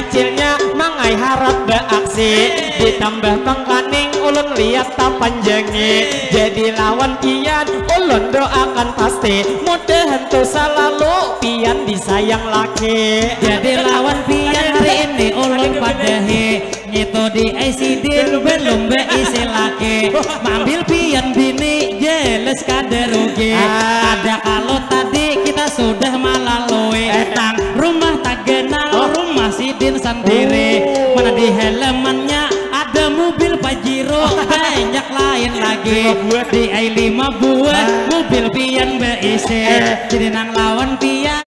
kecilnya mangai harap beraksi, ditambah pangkaning ulun lihat tak panjangnya, jadi lawan pian ulun doakan pasti mudahan tuh selalu pian disayang laki. Jadi lawan pian hari ini ulun padahe itu di ICD belum isi laki, mambil pian bini jelas kada rugi. Ada kalau tadi kita sudah melalui tentang rumah tak kenal rumah sidin sendiri, mana di halamannya ada mobil Pajero banyak lain lagi, di I5 buah mobil pian beisi, jadi nang lawan pian.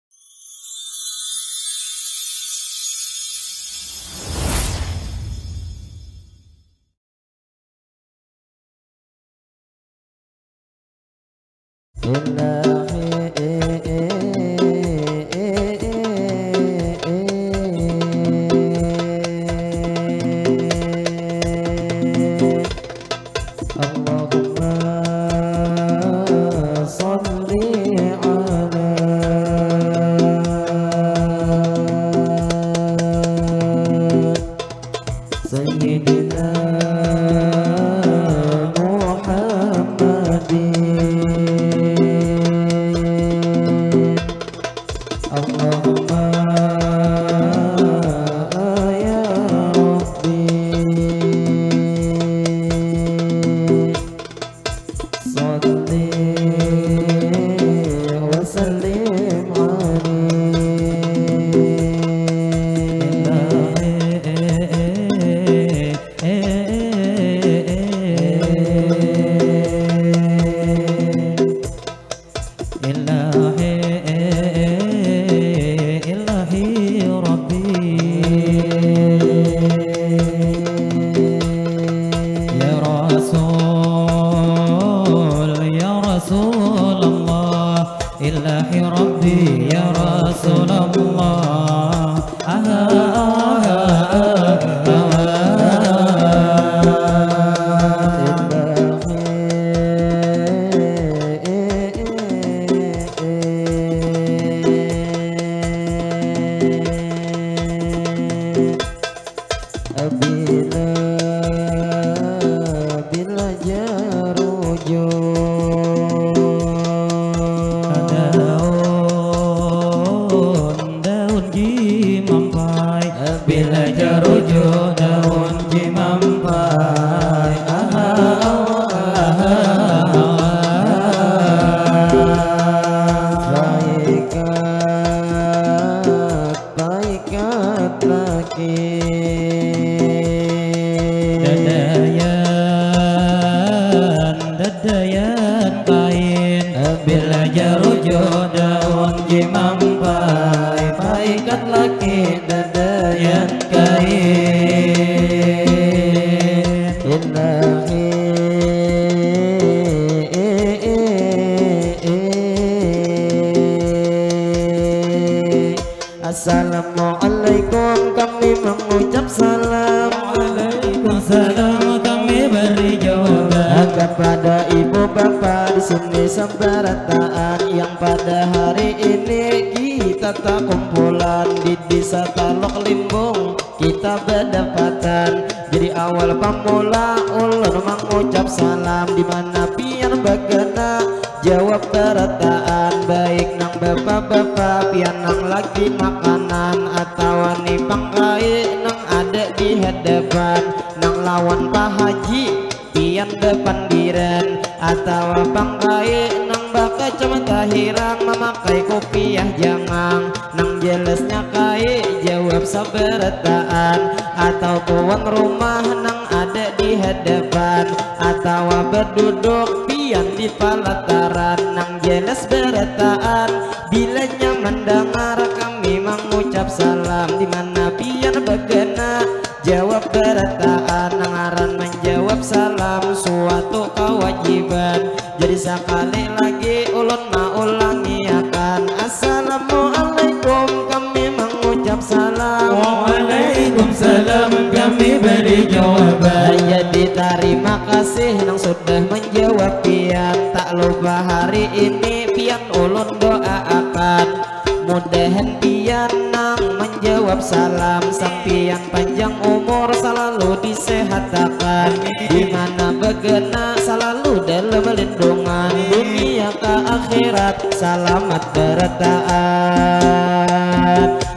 Assalamualaikum, kami mengucap salam. Waalaikumsalam, kami beri jawaban kepada ibu bapak di sini seberataan yang pada hari ini kita tak kumpulan di desa Talok Limbung kita berdapatan. Jadi awal pamula ulun mengucap salam di mana pian bagana jawab berataan baik nang bapak-bapak pian nang lagi makanan atau ni pangkai nang ada di hadapan nang lawan Pak Haji pian depan diran atau pangkai nang baka cuma tahirang memakai kopiah jangang nang jelasnya kai jawab saberataan atau tuan rumah nang ada di hadapan atau berduduk pian di pelataran nang jelas berataan bila nyaman dengar kami mengucap salam di mana pian bagana jawab berataan nang aran menjawab salam suatu kewajiban. Jadi sekali lagi ulun maulangi akan assalamualaikum kami mengucap salam. Waalaikumsalam, kami beri jawaban. Jadi terima kasih nang sudah menjawab pian. Tak lupa hari ini pian ulun doa akan mudahan pian nang menjawab salam sampian panjang umur selalu disehatkan, dimana begena selalu dalam lindungan dunia ke akhirat, selamat bertahan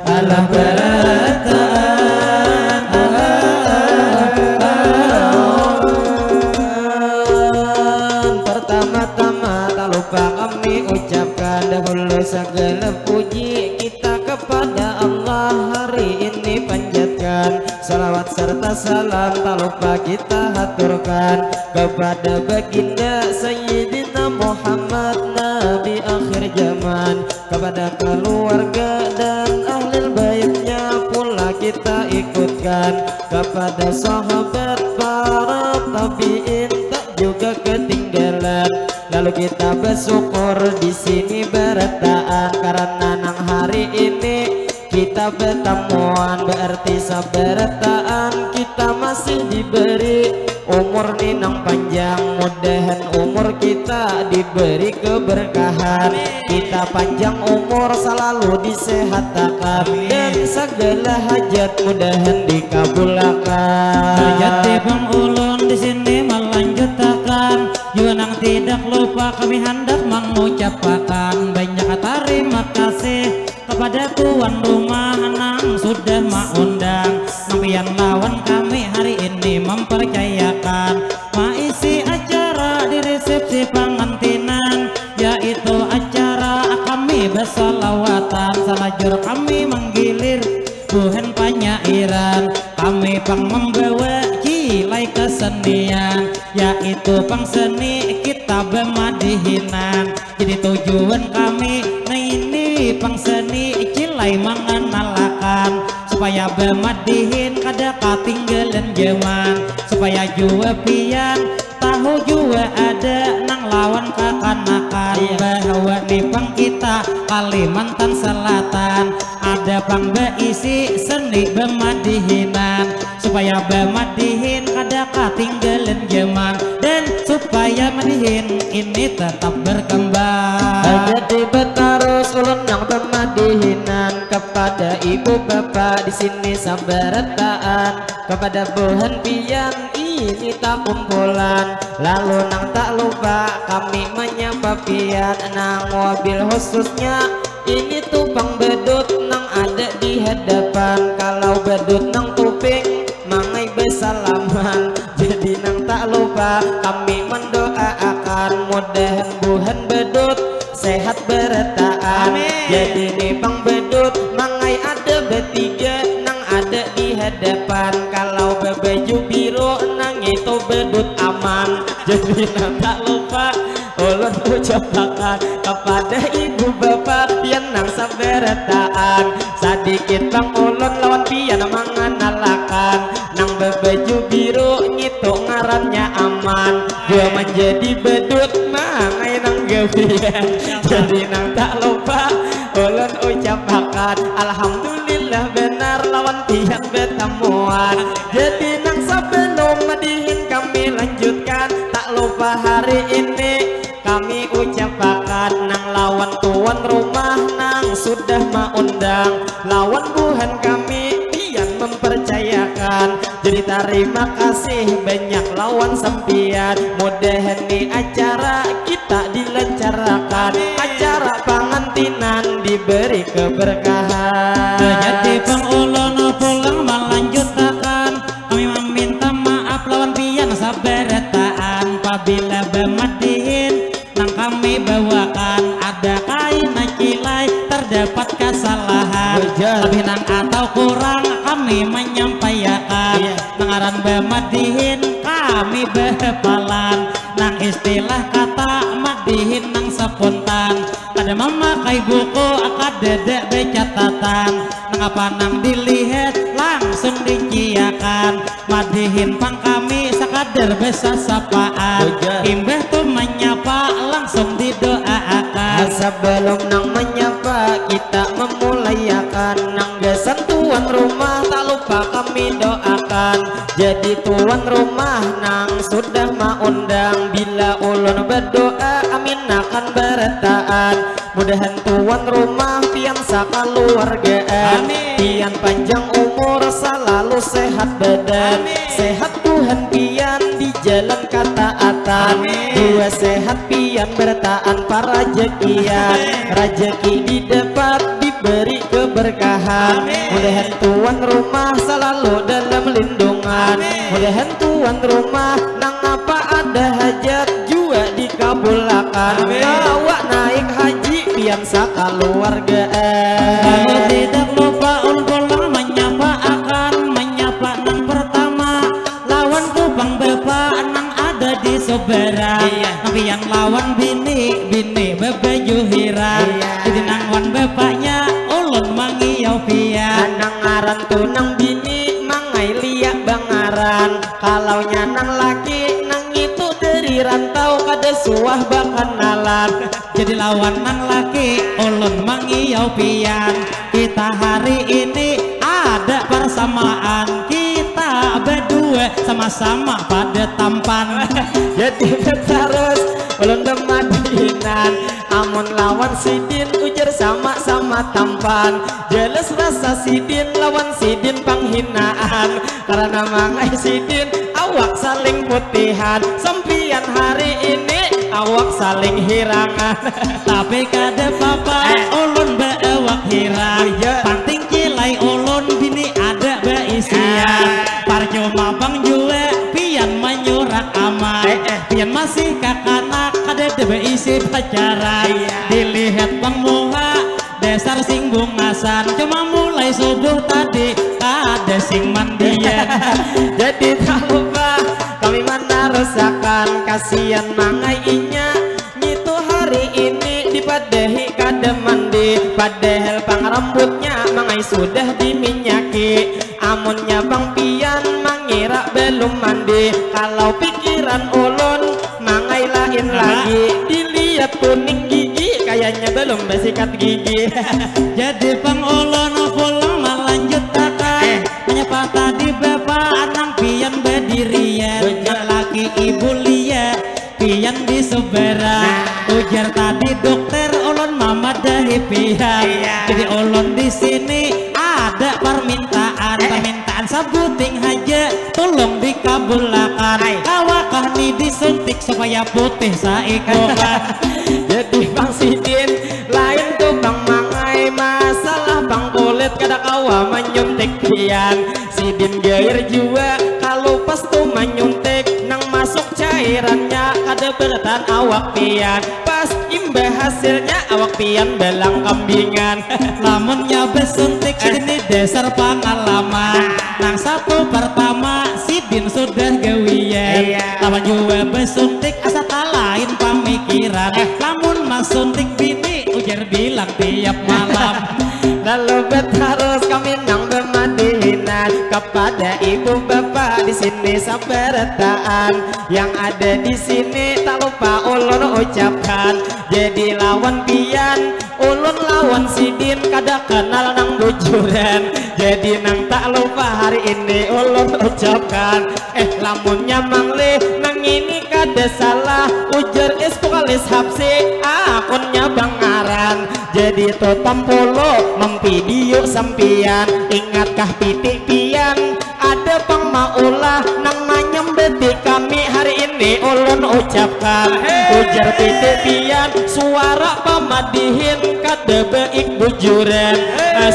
Allah bertahan pertama-tama tak lupa kami ucapkan dahulu segala puji kita kepada Allah, hari ini panjatkan salawat serta salam tak lupa kita haturkan kepada baginda Sayyidina Muhammad Nabi akhir zaman, kepada keluarga dan ahli baitnya pula kita ikutkan, kepada sahabat para tabiin tak juga ketinggalan. Lalu kita bersyukur di sini bertaan karena nang hari ini kita bertemuan, berarti sabertaan kita masih diberi umur ninang panjang, mudahan umur kita diberi keberkahan, kita panjang umur selalu disehatkan dan segala hajat mudahan dikabulkan. Hajat Bang Ulun di sini melanjutkan, Junang tidak lupa kami hendak mengucapkan banyak terima kasih kepada tuan rumah nang sudah mengundang, nampian lawan kami hari ini mempercayakan mengisi acara di resepsi pengantinan, yaitu acara kami bersolawatan, salajur kami menggilir buhen penyairan, kami pang membawa cilai kesenian, yaitu pang seni kita bermadihinan, jadi tujuan kami nah ini pang seni cilai mengenalkan supaya bermadihin kada ketinggalan zaman, supaya jua pian tahu jua ada nang lawan kekanakan, bahwa di pang kita Kalimantan Selatan ada pang berisi seni bermadihinan, supaya bermadihin kada ketinggalan zaman dan supaya madihin ini tetap berkembang. Jadi betarus ulun yang bermadihinan kepada ibu bapak di sini sabertaan, kepada buhan pian ini tak kumpulan, lalu nang tak lupa kami menyapa pian nang mobil khususnya ini tupang bedut nang ada di hadapan, kalau bedut nang tuping mangai bersalaman, jadi nang tak lupa kami mendoakan mudahan buhan bedut sehat bertahan. Jadi nih bang bedut mangai ada bertiga nang ada di hadapan, kalau berbaju biru nang itu bedut aman, jadi nang tak lupa ulun ucapkan kepada ibu bapak yang nang sabertaan, sedikit bang ulun lawan pian mengenalkan nang berbaju biru itu ngarannya aman, dia menjadi bedut mangai nang gawian, jadi nang tak lupa ulun ucapkan alhamdulillah benar lawan pian bertemuan, jadi nang sebelum madihin kami lanjutkan tak lupa hari ini kami ucapkan nang lawan tuan rumah nang sudah mengundang, lawan buhan kami pian mempercayakan, jadi terima kasih banyak lawan sampian, mudahan di acara kita dilancarkan, acara pengantinan diberi keberkahan. Jadi pengulun pulang melanjutkan, kami meminta maaf lawan pian sabertaan, apabila bermadihin nang kami bawakan ada kain cilai terdapat kesalahan, lebih nang atau kurang kami menyampaikan, mengaran bermadihin kami berpalan, nang istilah kata madihin nang spontan, kada memakai buku kada bercatatan, nang apa nang dilihat langsung diciakan, madihin pang kami sekadar besasapaan, imbah tuh menyapa langsung didoakan. Sebelum nang menyapa kita memulai akan nang gesan tuan rumah tak lupa kami doakan, jadi tuan rumah nang sudah maundang, bila ulun berdoa amin akan bertaan. Mudahan tuan rumah pian sakaluargaan, pian panjang umur selalu sehat badan, sehat Tuhan pian di jalan ketaatan, dua sehat pian bertaan para rezekian, rezeki didapat diberi keberkahan. Mudahan tuan rumah selalu dalam lindungan, mudahan tuan rumah nang apa ada hajat juga dikabulkan, bawa naik haji pian sakaluargaan. Kalau tidak lupa pulang menyapa nang pertama, lawan kupang bepa nang ada di Sobera, tapi yang lawan bini bebe juhira, jadi nang wan bepaknya ulun mangiau pian, nang ngaran tunang bini mangai liak bangaran, kalau nyanang laki nang itu dari rantau kada suah bakanalan, jadi lawan nang laki ulun mangiau pian. Kita hari ini ada persamaan, kita berdua sama-sama pada tampan. jadi terus ulun demadinan, amun lawan sidin ujar sama-sama tampan, jelas rasa sidin lawan sidin panghinaan, karena mangai sidin awak saling putihan, sempian hari ini awak saling hirangan. Tapi kada papa ulun beawak hirang, panting cilai ulun bini ada beisian, parcuma bang jue pian menyurak aman, pian masih kakanak ada beisi pacaran, dilihat bang muha dasar sing bungasan, cuma mulai subuh tadi ada sing mandian. Jadi tak lupa kami mana rusakan, kasihan mangai inya nyitu hari ini dipadahi kada mandi, padahal pang rambutnya mangai sudah diminyaki, amunnya bang pian mengira belum mandi, kalau pikiran ulun mangai lain lagi, dilihat kuning gigi kayaknya belum bersikat gigi. Jadi pang ulun pulang melanjutkan, menyapa tadi bapak nang pian berdirian, laki ibu liat pian di Sobera, ujar tadi dokter ulun mama dahi pian, jadi ulun di sini ada permintaan, sebuting haja tolong dikabulkan, awakah nih disuntik supaya putih saikokan. Jadi bang sidin lain tuh bang mangai, masalah bang kulit kada kawa menyuntik pian, sidin gair juga kalau pas tuh menyuntik nang masuk cairannya kada bertahan awak pian, pas imbah hasilnya awak pian belang kambingan. Lamunnya besuntik ini dasar pengalaman, nang satu pertama sidin sudah gawian, lawan juga besuntik asa lain pamikiran, lamun masuntik bini ujar bilang tiap malam. Lalu harus kami nang bermadinan kepada ibu bapak di sini sabartaan, yang ada di sini tak lupa ulun ucapkan, jadi lawan pian ulun lawan sidin kada kenal nang bujuran, jadi nang tak lupa hari ini ulun ucapkan, lamunnya mangle nang ini kada salah, ujar ispukalis hapsi akunnya bangaran, jadi totam polo memvideo sampian, ingatkah pitik pian ada pang maulah nang manyembeti kami hari ini ulun ucapkan, ujar pitik pian suara pamadihin kada baik bujuran,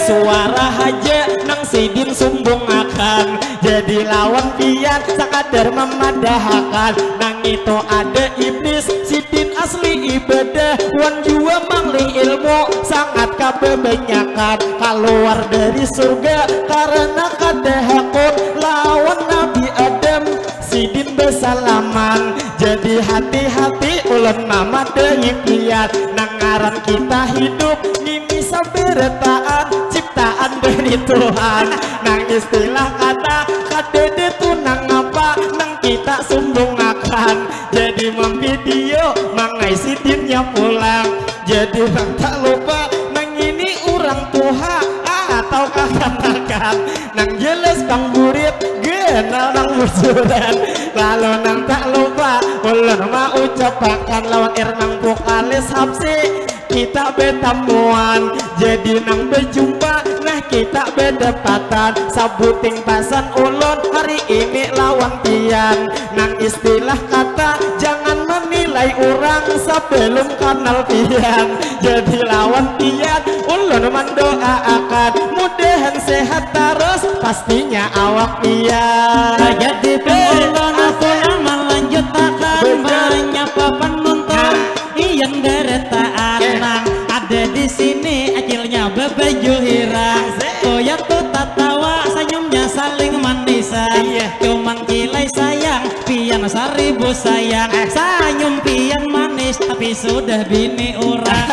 suara haja nang sidin sumbung akan, jadi lawan pian sakadar memadahakan, nang itu ada iblis sidin asli ibadah, wan jua mangli ilmu sangat kebanyakan, keluar dari surga karena kada hakun lawan Nabi Adam sidin bersalaman, jadi hati-hati ulun mama deui pian, nang ngaran kita hidup ini sabertaan ciptaan dari Tuhan, nang istilah kata kadede tunang apa nang kita sumbung akan, jadi memvideo mangai sidinnya pulang, jadi tak lupa nang ini orang Tuhan atau kakak nang jelas bang burit kenal nang bujuran. Lalu nang tak lupa ulun mau ucapakan lawan nang vokalis Hapsi kita bertemuan jadi nang berjumpa nah kita berdepatan sabuting pasan ulun hari ini lawan pian nang istilah kata jangan menilai orang sebelum kenal pian jadi lawan pian ulun mendoakan mudahan sehat terus pastinya awak pian jadi ulun aku melanjutkan banyak penonton yang deretaan nang ada di sini acilnya bebeju hirang toya tuh tawa senyumnya saling manisan cuman kilai sayang pian seribu sayang senyum pian manis tapi sudah bini orang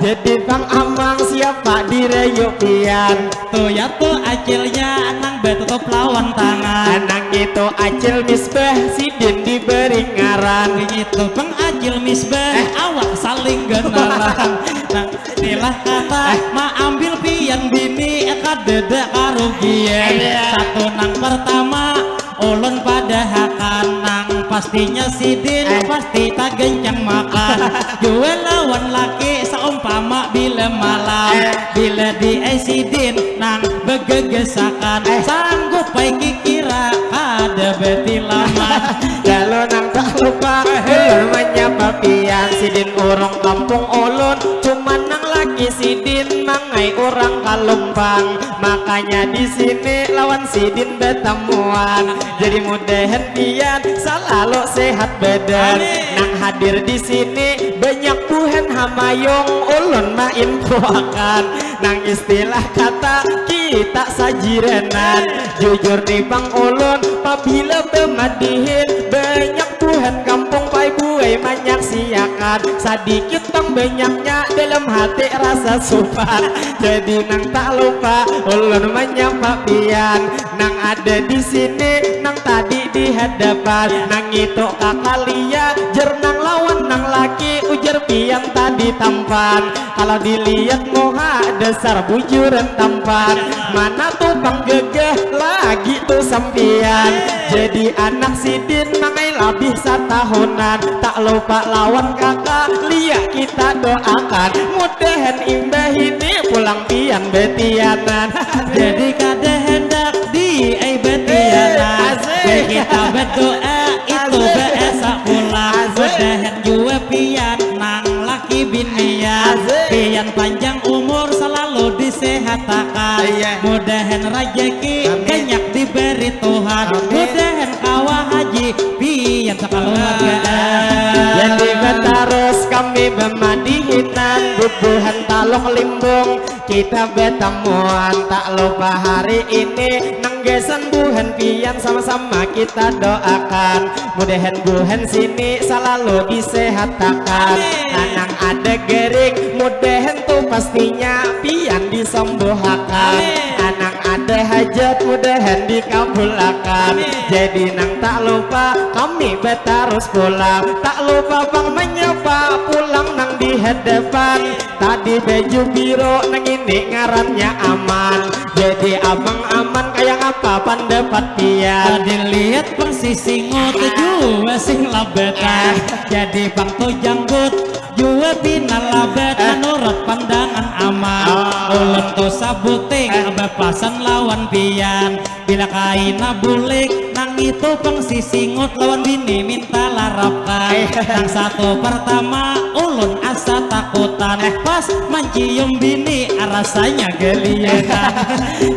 jadi bang amang siapa dirayu pian toya tuh acilnya nang betutup lawan tangan nang itu acil misbah sidin diberi ngaran itu bang acil misbah awak saling genalan nang inilah kata ma ambil pian bini kadeda karugian satu nang pertama ulun pada hakan nang pastinya sidin pasti tak gencang makan jual lawan laki seumpama bila malam bila di sidin nang begegesakan sanggup baik kira ada beti lama kalau nang tak lupa ulun menyapa pian sidin orang kampung ulun cuman nang laki sidin mangai orang Kalumpang makanya di sini lawan sidin bertemuan jadi mudahan pian selalu sehat badan nang hadir di sini banyak Tuhan hamayong ulun main kuakan nang istilah kata kita sajirenan jujur di bang ulun apabila pemadihin banyak Tuhan kampung pai buai banyak siakan sedikit tong banyaknya dalam hati rasa sopan jadi nang tak lupa ulun menyapa pian nang ada di sini nang tadi di hadapan nang itu kakalia jernang lawan nang laki ujar pian tadi tampan kalau dilihat moha dasar bujuran tampan mana tuh bang gegeh lagi tuh sampian jadi anak sidin mangai lebih satahunan tak lupa lawan kakak lia kita doakan mudahan imbah ini pulang pian betianan jadi kada hendak di betianan kita berdoa itu beesa pulang mudahan jua pian nang laki binian pian panjang umur selalu disehatakan mudahan rajeki banyak diberi Tuhan mudahan kawah haji pian sekeluargaan jadi betarus kami bermadihinan bubuhan talong limbung kita bertemuan tak lupa hari ini nanggesan buhan pian sama-sama kita doakan mudahan buhan sini selalu disehatakan anang ada gering mudahan tuh pastinya pian disembuhkan anang ada hajat mudahan dikabulkan jadi nang tak lupa kami betarus pulang tak lupa bang menyapa pulang nang di hadapan tadi baju biru nang ini ngarannya aman jadi abang aman kayak apa pendapat pian dilihat bang sisingot jua sing labetan jadi bang tuh janggut jua pinal labet menurut pandangan aman ulun tuh sabuting bepasan lawan pian bila kaina bulik nang itu bang sisingot lawan bini minta larapkan nang satu pertama ulun asa takutan pas mencium bini rasanya geliatan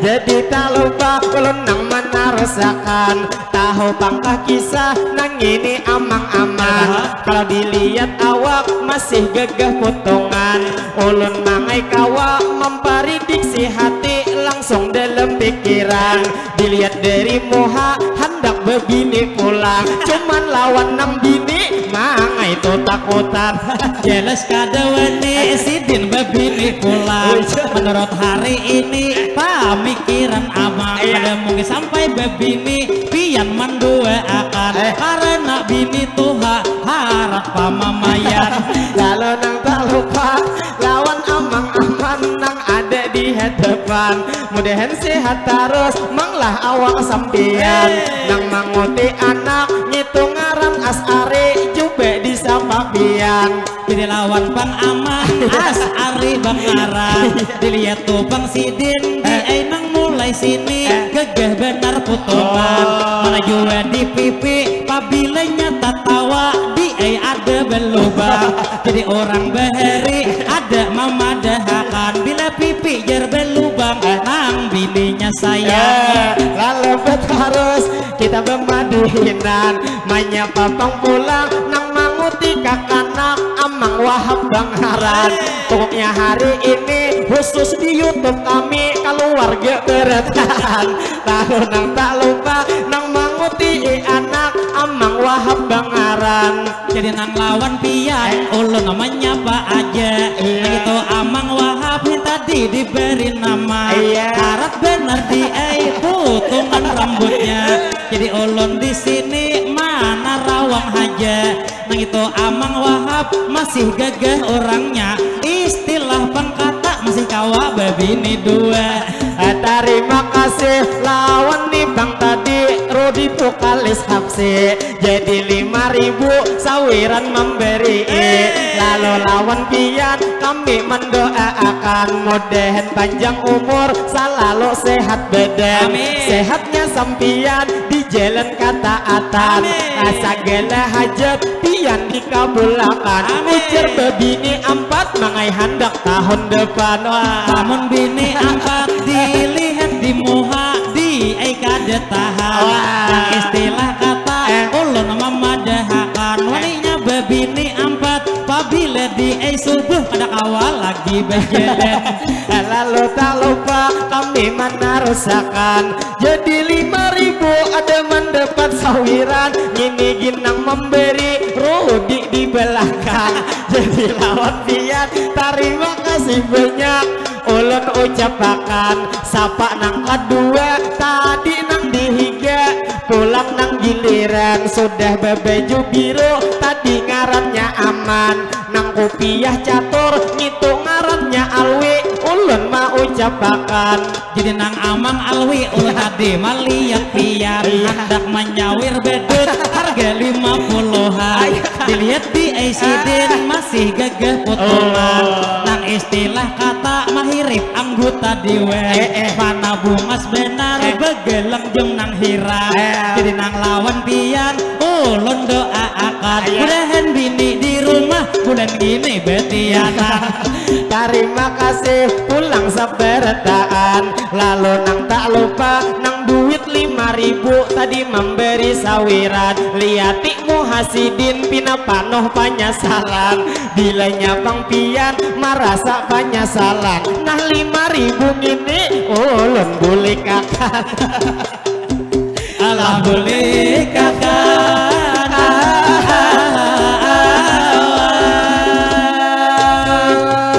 jadi tak lupa ulun nang menarusakan tahu pangkah kisah nang ini amang-amang kalau dilihat awak masih gagah potongan ulun mangai kawa memprediksi hati langsung dalam pikiran dilihat dari moha hendak bebini pulang cuman lawan nang bini mangai tuh takutan jelas kadawani sidin bebini pulang menurut hari ini pamikiran abang pada mungkin sampai bebini pian mandua akan karena bini tuha harap pamamayan kalau nang tak lupa lawan amang-aman nang ada di hati depan mudahan sehat terus manglah awak sampian nang manguti anak ngitung ngaran Asari jube disapa pian jadi lawan Bang Aman Asari Bang Ara dilihat tuh Bang Sidin di nang mulai sini gegeh benar putungan mana juga di pipi pabilenya tatawa di ada belubang jadi orang beheri ada mama dahakan bila pipi jar belubang nang bininya sayang lalu harus kita bermadihinan menyapa Bang pulang nang manguti kakanak Amang Wahab Bang Haran pokoknya hari ini khusus di YouTube kami keluarga beretahan lalu nang tak lupa nang manguti anak Amang Wahab Bang Haran jadi nang lawan pian ulun namanya apa aja nah itu Amang Wahab yang tadi diberi nama harap benar di putungan rambutnya jadi ulun di sini mana rawang aja nah itu Amang Wahab masih gagah orangnya istilah pangkata masih kawa babini dua terima kasih lawan nih Bang tadi Rudi vokalis Hapsi jadi 5.000 sawiran memberi lalu lawan pian kami mendoakan mudahan panjang umur selalu sehat badan sehatnya sampian di jalan ketaatan segala hajat pian dikabulkan ujar babini 4 mangai handak tahun depan namun bini 4 dilihat di muha di kada tahan yang istilah kata ulun mama dahakan waninya babini 4 pabila di subuh pada awal lagi berjalan lalu tak lupa kami menarusakan jadi 5.000 ada mendapat sawiran gini ginang memberi Rudi di belakang jadi lawan pian terima kasih banyak ulun ucapakan sapa nang kedua tadi nang dihiga pulang nang giliran sudah bebeju biru tadi ngarannya aman nang kopiah catur ngitung ngarannya alwi ulun mau ucapakan jadi nang Amang alwi ulun tadi malihat pian hendak menyawir bedut harga 50-an dilihat di Sidin masih gagah putungan nang istilah kata mahirip anggota diwe mana bungas benar begeleng jeng nang hira jadi nang lawan pian ulun doa akan mudahan bini di rumah bulan gini betiana terima kasih pulang sabarataan lalu nang tak lupa nang duit 5.000 tadi memberi sawiran liati Muhasidin pina panoh panyasalan bilanya Bang pian merasa panyasalan nah 5.000 ini ulun boleh kakak alah boleh kakak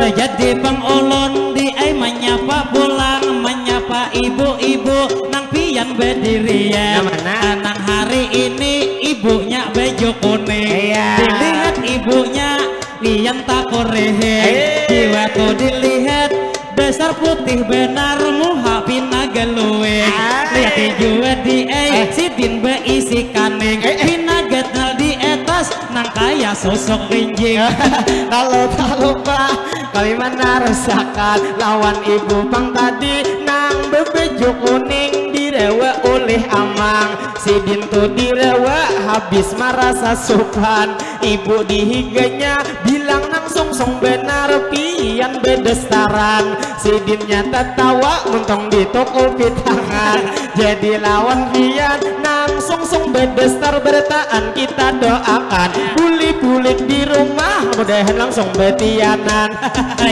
jadi Bang ulun di menyapa pulang menyapa ibu-ibu nang pian berdirian nang hari ini ibunya baju kuning dilihat ibunya pian tak korehe jiwa tuh dilihat dasar putih benar muha pina galuwe lihat juga di Sidin beisi kaning pina gatal di etas nang kaya sosok rinjing kalau tak lupa kami menarusakan lawan ibu Bang tadi nang bebeju kuning direwa oleh Amang Sidin tuh direwa habis merasa supan ibu dihiganya bilang nang song benar pian bedestaran Sidinnya tertawa muntong di toko pitangan jadi lawan pian nang song bedestar bertaan kita doakan bulik-bulik di rumah mudahan langsung betianan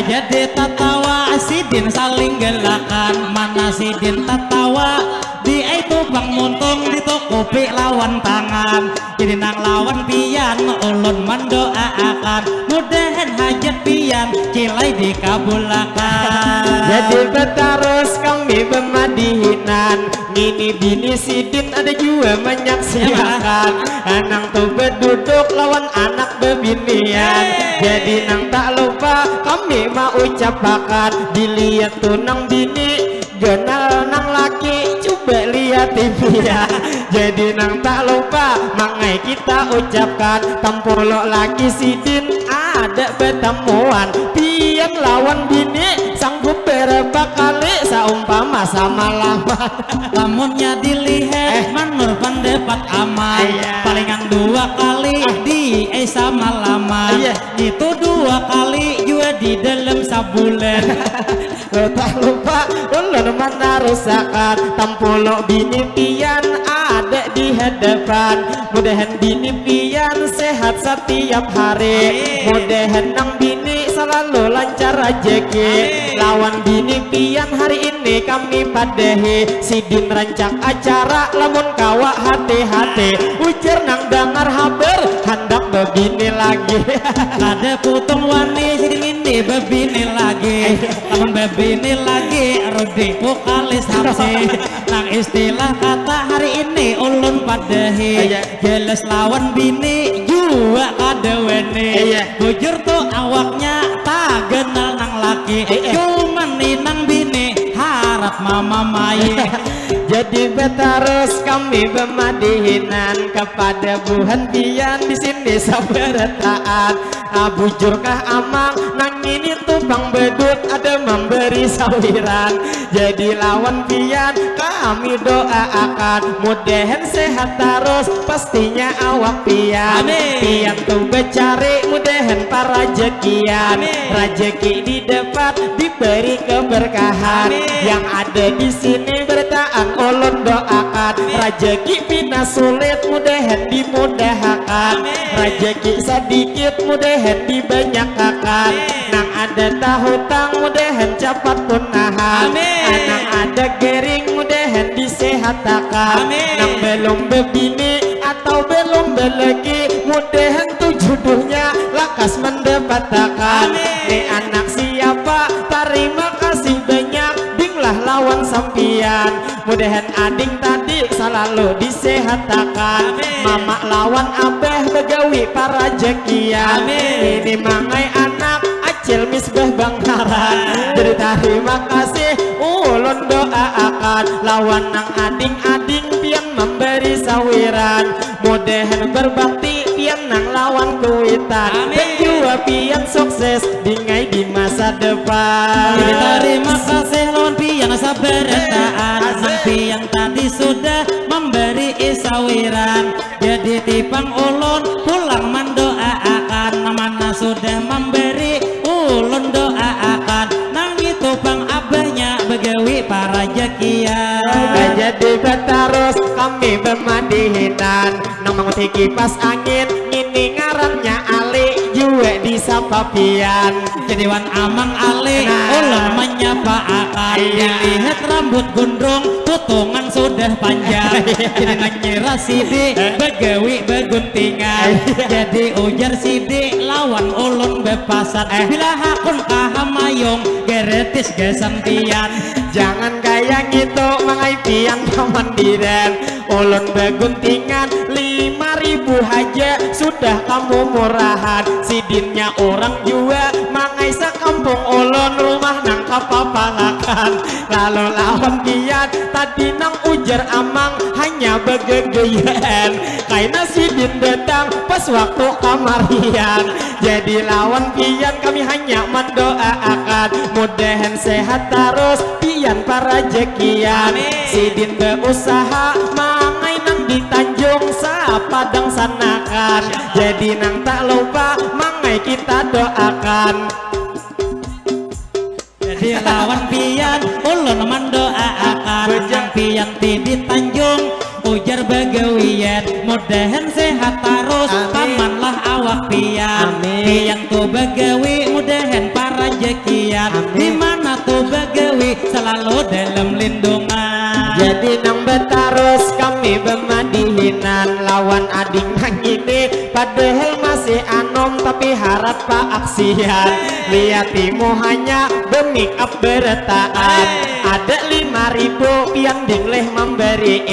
jadi tertawa Sidin saling gelakan mana Sidin tertawa di itu Bang muntung di toko pi lawan tangan jadi nang lawan pian ulun mendoakan mudahan hajat pian cilai dikabulakan jadi terus kami bermadihinan ngini bini Sidin ada juga menyaksikan anang tuh berduduk lawan anak bebinian. Jadi nang tak lupa kami mau ucapkan, dilihat tuh nang bini genal nang laki, coba lihat TV ya. Jadi nang tak lupa mangai kita ucapkan, tampolok laki sidin ada pertemuan, pian lawan bini sanggup berapa kali saumpama sama lawan. Lamunnya dilihat manur pendapat aman, palingan 2 kali di sama lama, itu 2 kali juga di dalam sabulan. Tak lupa ulun mana rusakan, tampolok bini pian ada di hadapan. Mudahan bini pian sehat setiap hari, mudahan nang bini selalu lancar rezeki. Lawan bini pian hari ini kami padahi, sidin rancak acara lamun kawa hati-hati. Ujar nang dengar haber hendak bebini lagi. Ada putung wani sidin ini bebini lagi, lamun bebini lagi Rodi vokalis Hamsi. Nang istilah kata hari ini ulun padahi, jelas lawan bini juga kadewene. Bujur tuh awaknya tak kenal nang laki, cuman nih nang bini harap mama mai. Jadi betarus kami bermadihinan kepada buhan pian di sini sabarataan. Bujurkah amang nang ini tupang bedut ada memberi sawiran. Jadi lawan pian kami doakan, mudahan sehat terus pastinya awak pian. Pian tuh becari mudahan para rezekian, rezeki di depan diberi keberkahan. Yang ada di sini bertaan ulun doakan, rezeki pina sulit mudahan dimudahkan, rezeki sedikit mudahan dibanyakkan. Nang ada tahutang mudahan cepat punahan, nang ada gering mudahan disehatakan. Nang belum bebini atau belum belegi mudahan tuh jodohnya lakas mendapatkan. Nih anak siapa terima kasih banyak dinglah lawan sampian, mudahan ading tadi selalu disehatakan. Mama lawan abah begawi para jekian, ini mangai anak acil misbah bangkaran. Jadi terima kasih ulun doakan, lawan nang ading-ading pian memberi sawiran, mudahan berbakti pian nang lawan kuitan, dan juga pian sukses dingai di masa depan. Terima kasih lawan pian sabarataan, nang pian tadi sudah memberi isawiran. Jadi tipang ulun pulang mendoakan, mana sudah memberi ulun doakan. Nang itu bang abahnya begawi para jekian. Jadi betarus kami bermadihinan, nang menguti kipas angin ini ngarannya Ali juga disapa pian. Jadi wan amang Ali ulun menyapa akan, dilihat rambut gondrong potongan sudah panjang. Jadi nanyira sidi begawi beguntingan, jadi ujar sidi lawan ulun bepasan. Bila hakun kahamayong geretis gesantian, jangan kayak gitu mangai pian kemandiran. Ulun beguntingan 5.000 aja sudah kamu murahan. Sidinnya orang juga mangai sekampung ulun rumah nang kapapalakan. Lalu lawan pian tadi nang ujar amang hanya begegeyan, kaina sidin datang pas waktu kamarian. Jadi lawan pian kami hanya mendoakan, mudahan sehat terus pian para jekian. Sidin berusaha mangai nang di Tanjung Sapadang sanakan, jadi nang tak lupa mangai kita doakan. Jadi lawan pian ulun mendoakan, nang pian di Tanjung ujar begawian, mudahan sehat terus pamanlah awak pian. Pian tuh begawi mudahan para jekian, dimana tuh begawi selalu dalam lindungan. Jadi nang betarus kami bermadihinan, lawan ading nang ini padahal masih anom tapi harap pak aksian. Liatimu hanya bemik up bertaan, ada 5.000 pian dingleh memberi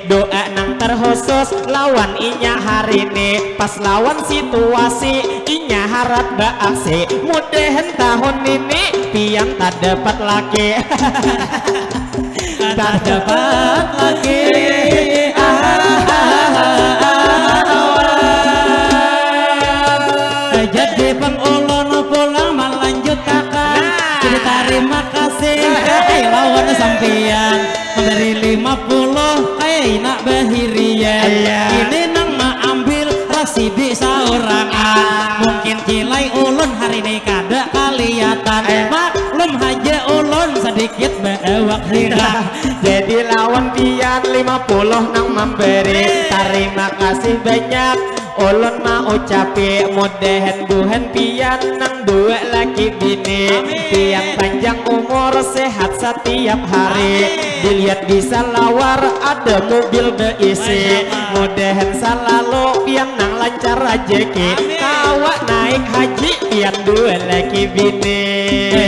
doa nang khusus lawan inya hari ini pas lawan situasi inya harap baaksi mudahan tahun ini pian tak dapat laki tak dapat lagi jadi Bang Ulun pulang melanjutkan jadi terima kasih lawan sampian memberi 50 nak bahirian ini nang ambil rasidi saurangan mungkin cilai ulun hari ini kada kelihatan maklum aja ulun sedikit bewak hirang jadi lawan pian 50 nang memberi terima kasih banyak ulun mau ucapi mudahan buhan pian nang dua laki bini pian panjang umur sehat setiap hari dilihat bisa lawar ada mobil beisi mudahan selalu pian nang lancar rezeki kawa naik haji pian dua laki bini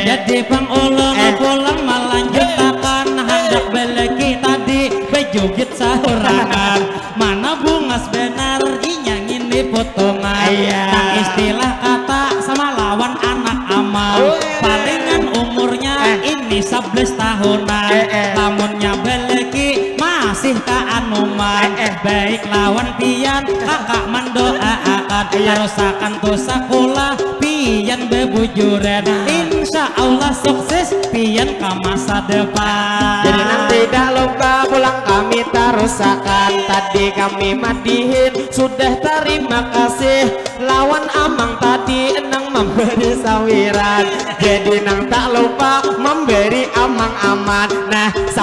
jadi Bang Ulun pulang melanjutkan hendak beleki tadi bejugit saurangan mana bungas benar inyangin di potongan tak istilah kata sama lawan anak amal palingan umurnya ini 11 tahunan lamunnya beleki masih keanuman baik lawan pian kakak mendoakan karosakan tuh sekolah pian bebujuran insya Allah sukses pian ke masa depan jadi nanti tidak lupa pulang kami tarusakan tadi kami madihin sudah terima kasih lawan amang tadi nang memberi sawiran jadi nang tak lupa memberi amang-aman nah 10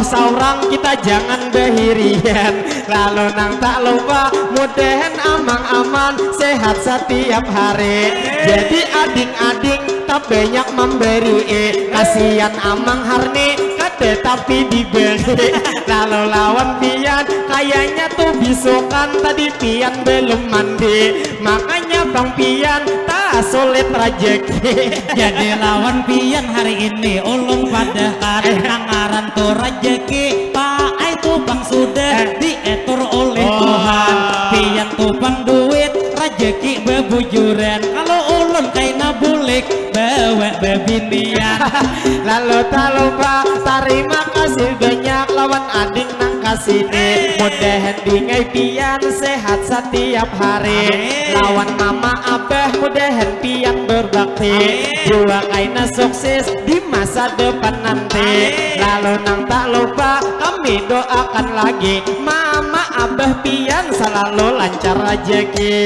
saurang kita jangan behirian lalu nang tak lupa mudahan amang-aman sehat setiap hari jadi ading-ading tak banyak memberi kasihan amang harni kade tapi diberi lalu lawan pian kayaknya tuh bisukan tadi pian belum mandi makanya Bang Pian tak sulit rezeki jadi lawan pian hari ini ulun padahkan nangaran tuh rezeki pak itu Bang sudah diatur oleh Tuhan pian tuh Bang duit rezeki bebujuran kalau ulun kaina bulik bawa bebinian lalu tak lupa terima kasih banyak lawan ading nang kasini mudahan dingai pian sehat setiap hari lawan mama abah mudahan pian berbakti jiwa kaina sukses di masa depan nanti lalu nang tak lupa kami doakan lagi mama abah pian selalu lancar rezeki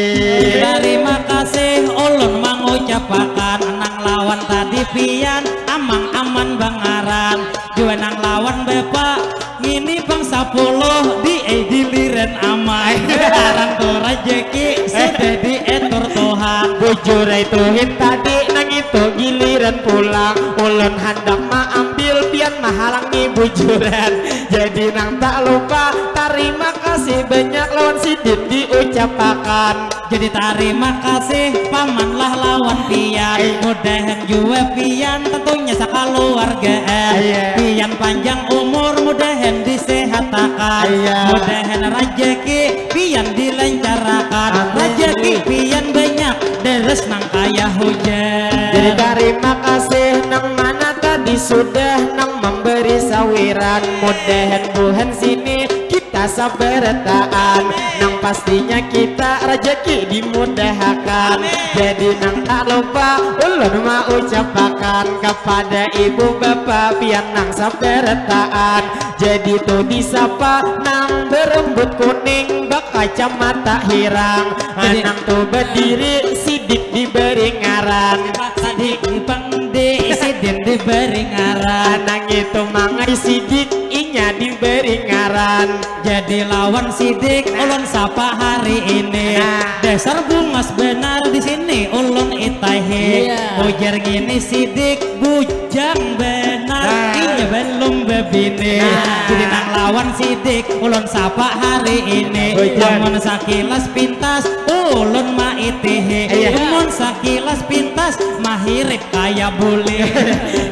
terima kasih ulun mengucapkan nang lawan tadi pian amang aman bangaran juga nang lawan bapak ngini Bang 10 di diliren amai aran tuh rezeki sudah diatur Tuhan bujur ituin tadi nang itu giliran pulang ulun hendak ambil pian mahalangi bujuran jadi nang tak lupa terima kasih banyak lawan sidin diucapkan jadi terima kasih pamanlah lawan pian mudahan juga pian tentunya sakaluargaan pian panjang umur mudahan disehatakan mudahan rezeki pian dilancarkan rezeki pian banyak deres nang kaya hujan jadi terima kasih nang mana tadi sudah nang memberi sawiran mudahan buhan sini kita sabartaan nang pastinya kita rezeki dimudahkan jadi nang tak lupa ulun mau ucapkan kepada ibu bapak pian nang sabartaan jadi tuh disapa nang berembut kuning bak kacamata hirang nang tuh berdiri sidik diberi ngaran sidik dipangde sidin diberi ngaran nang itu mangai sidik inya diberi ngaran jadi lawan sidik ulun sapa hari ini dasar bungas benar di sini ulun itahe ujar gini sidik bujang benar inya belum bebini jadi nang lawan sidik ulun sapa hari ini lamun sakilas pintas ulun ma itehe lamun sakilas pintas mahirip kaya boleh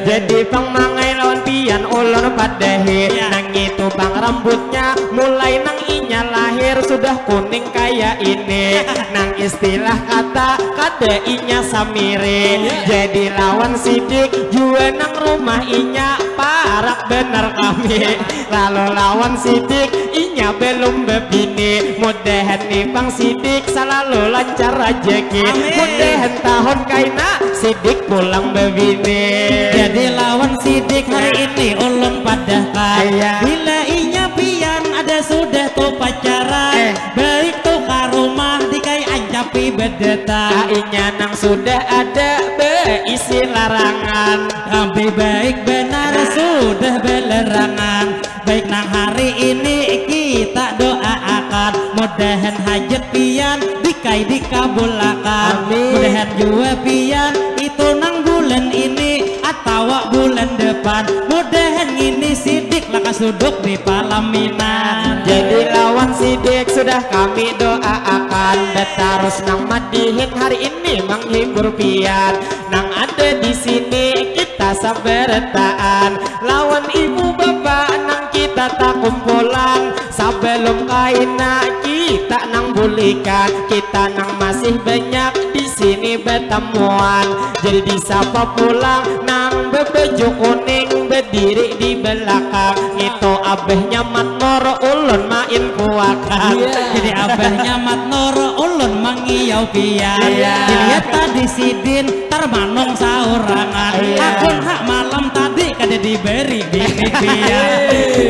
jadi pang mangai lawan pian ulun padehe nang itu bang rambutnya mulai nang inya lahir sudah kuning kayak ini nang istilah kata kadeinya samire jadi lawan sidik jua nang rumah inya parak bener kami lalu lawan sidik inya belum bebini mudahan nih bang sidik selalu lancar rezeki mudahan tahun kaina sidik pulang bebini jadi lawan sidik hari ini ulun padahkan bila inya pian ada sudah tuh pacaran baik tuh ke rumah dikai ancapi bedeta inya nang sudah ada beisi larangan tapi baik benar sudah belerangan baik nang hari ini kita doakan mudahan hajat pian dikai dikabulakan mudahan juga pian itu nang bulan ini atau bulan depan mudahan ini sidik laka suduk di palaminan jadi lawan sidik sudah kami doakan terus nang madihin hari ini menghibur pian nang ada di sini kita sabartaan lawan ibu bapak nang kita tak kumpulan sebelum kaina kita nang bulikan kita nang masih banyak di sini bertemuan jadi disapa pulang nang bebeju kuning berdiri di belakang itu abehnya matnor ulun main kuakan jadi abehnya matnor ulun mangiyau pian dilihat tadi sidin termanong saurangan akun hak malam tadi kada diberi bini pian